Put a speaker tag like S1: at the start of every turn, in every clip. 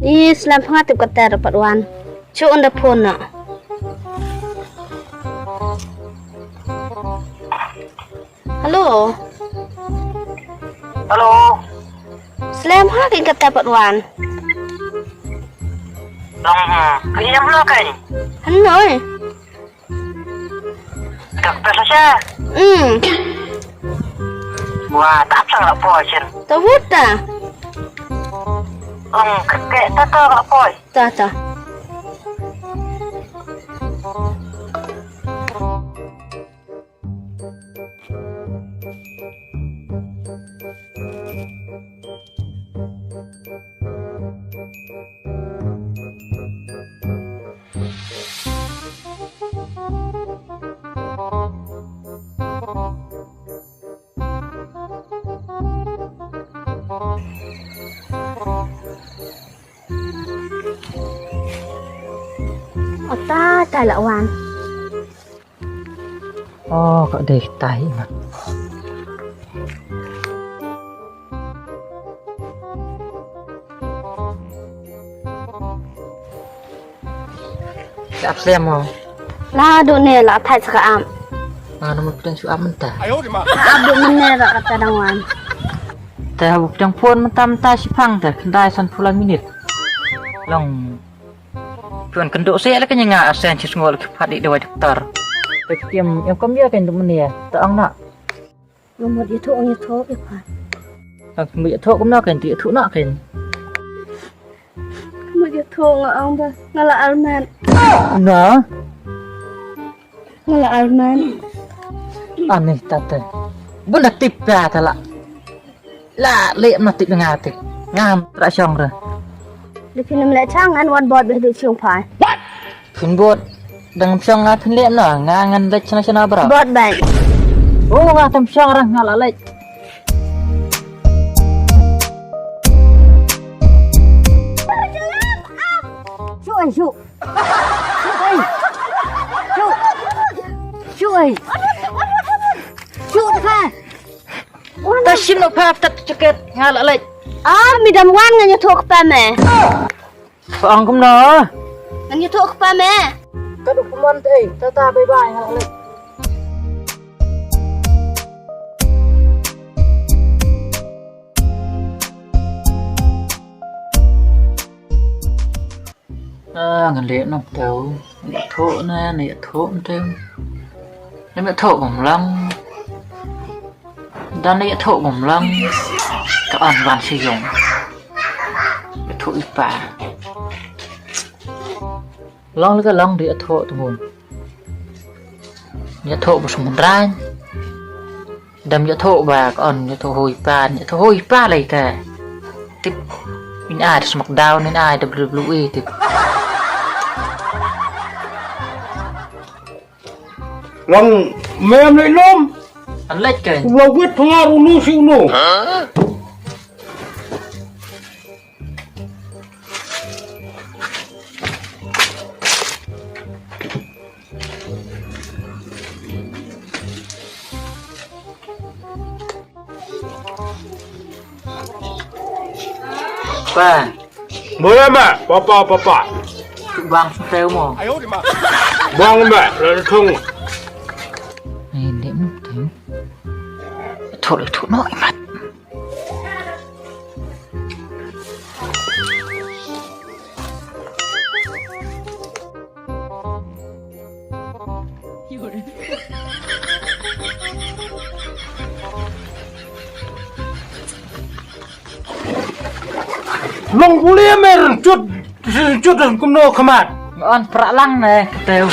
S1: Islam pengatip kata dapat wan. Cuk anda pun nak. Halo.
S2: Halo.
S1: Islam pengatip kata dapat wan.
S2: Kaya mo kan?
S1: Hanoi.
S2: Dokter saja. Wah, tak sang nak boy chen.
S1: Tahu tak?
S2: Kakek tak tahu nak boy.
S1: Tak. Tak lah wan.
S3: Oh, kok deh tai mah. Siap siap mau.
S1: Lah duk ni lah thai sekarang.
S3: Nomor pedang suap mentah.
S1: Abdul mana lah kata dangwan.
S3: Teh pedang pun mentah si pang teh kendai 90 minit. Long tuan kenduk saya lah kan yang ngak asen cis ngol ke padik dewa doktor. Pekiam yang kom dia kan tu mana ya? Tak ang nak.
S1: Nomor itu orang itu ikan.
S3: Ang dia thok kom nak kan dia thuk nak kan.
S1: Nomor itu orang dah ngala alman.
S3: Nah.
S1: Ngala alman.
S3: Aneh tata. Bunda tip dah tak lah lek mati dengan tip. Ngam tak syong dah.
S1: Lepas ni melihat cangan wan bot berdu cium pai.
S3: Pin bot dengan syong ngah pin lek nah ngangan lek cina berapa?
S1: Bot bank.
S3: Oh ngah tem syong orang ngalah lek.
S1: Syuk. Syuk kan?
S3: Tashim nak pap tak ceket ngalah lek.
S1: Midam wan nganya thok pa me.
S3: Ang kom no.
S1: Nganya thok pa me.
S3: Kaduk pemon teh, tata bye bye ngalah lek. Ngan lek nop tau. Ni thok na, ni thok teu. Ni mẹ thok bom lăng. Dan ni thok bom lăng. Các anh van sử dụng để thổi phá long cái long để thổi tụi mình nhớ thổi một số món rai đâm nhớ thổi và còn nhớ thổi hồi phá này cả tiếp mình ai được mặc đau nên ai được lưu ý tiếp
S4: long mềm lại lom
S3: anh lấy cái
S4: lo quyết thoa lu siêu nổ
S3: ba
S4: mới mẹ papa
S3: bang treo mà
S4: bang mẹ là không
S3: này điểm thử thổi được thổi nội mặt
S4: long boleh mer cut kumno khamat
S3: on pra lăng này treo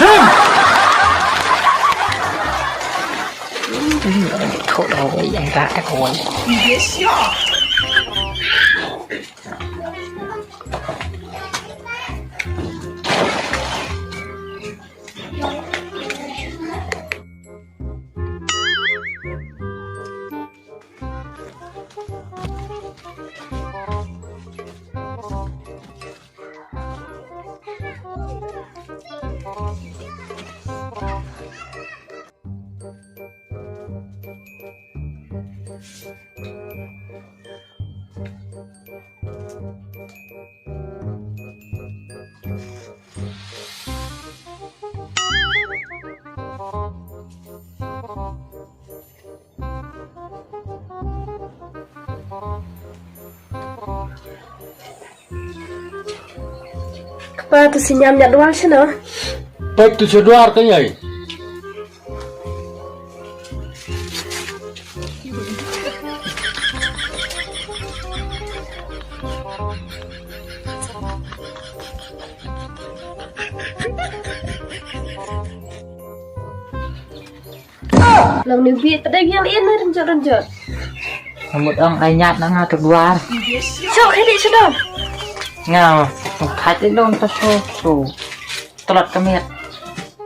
S3: thổi đầu với anh ra cái hồi
S5: Kepala tu senyum jadwal sana.
S4: Baik tu sedar kan ya.
S5: Lang ni biat pada yang lain renjat.
S3: một ông ai nhát nó ngao thực qua
S5: Cok ini sudah.
S3: ngao thái tới đôn ta xô sủ tọt cái miệt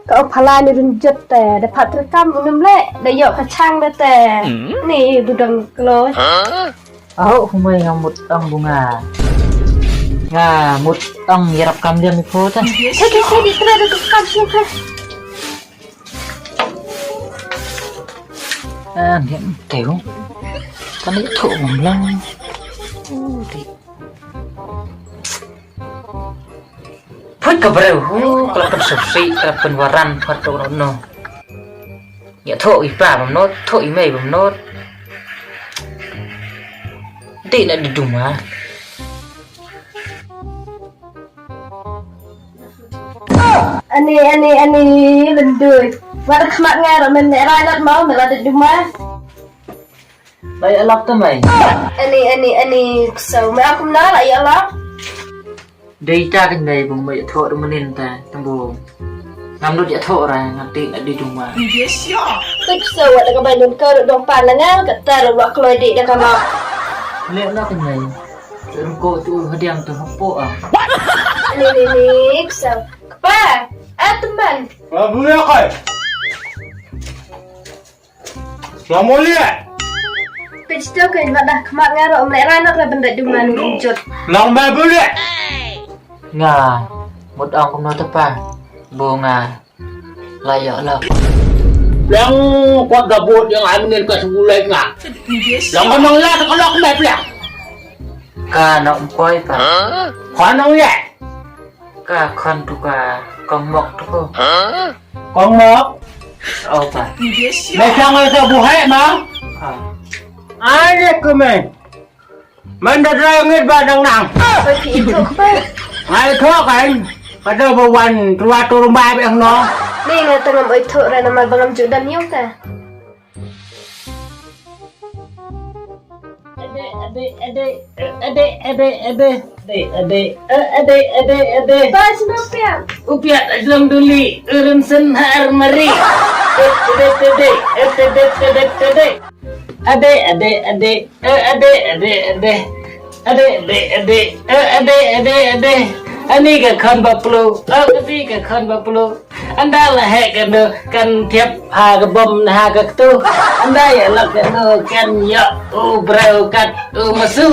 S5: Kau pala ni renjat teh, dapat rekam unum le, dah yok kacang dah teh. Ni budang kelo.
S3: không mày ngao một ông bunga một ông yarap kam dia mi phố ta
S5: Saya di tengah dah rekam siapa?
S3: hiện tiểu con ấy thụ mầm lông phút cả bầu kalau persepsi penwaran foto nó ya thụ ý bà bầm nốt thụ ý mày bầm nốt tị lại đi đùng mà
S5: Ani lendui. Wala kemak ngar men rai lat mau mela di rumah.
S3: đây lắp tới mày
S5: Ani so me aku na la ya Allah.
S3: đây cha cái này bầm mày thụ được mình ta thằng bồ ngắm đốt ya thụ ra ngắm tị lại đi đùng mà
S5: Kau so wala ka bandun kau dong palangan kata ro kloi di dah kama.
S3: liệu nó cái này em cô chú hơi đen từ hấp bộ à
S5: Ni so. Kepa, teman.
S4: Boleh kai. Selamat lihat.
S5: Kecil kan dah kemak ngar le rai nak la benda di rumah nunjut.
S4: Lambat boleh.
S3: ngà một ông không nói tập à bồ ngà lại ở lợp
S4: Yang kuat gabut yang ai menil kat sebulan ngah. Yang kau nong lah kalau aku mai pelak.
S3: ca nọng quay phải
S4: Kau nong ya.
S3: ca con tu ca con mọc tu cô
S4: Kau mok.
S3: ô phải
S4: Macam mana buhay mah?
S3: à
S4: Ada ke men? Mendadak ngit badang nang.
S5: Kau pi itu kepa.
S4: Ai thua kan? Pada bawan tua turun bai yang no.
S5: Ni nga tengam oi thuk ra nama bangam judan yung ta.
S4: Ade.
S5: Ba sinopia.
S4: Upiat dalam duli urunsan har mari. Ade. Ani ka khan baplo, ani ka khan baplo. Anda lah hek kan tiap ha ka bom ha ka tu. Anda ya lak kan ya brau kat masu.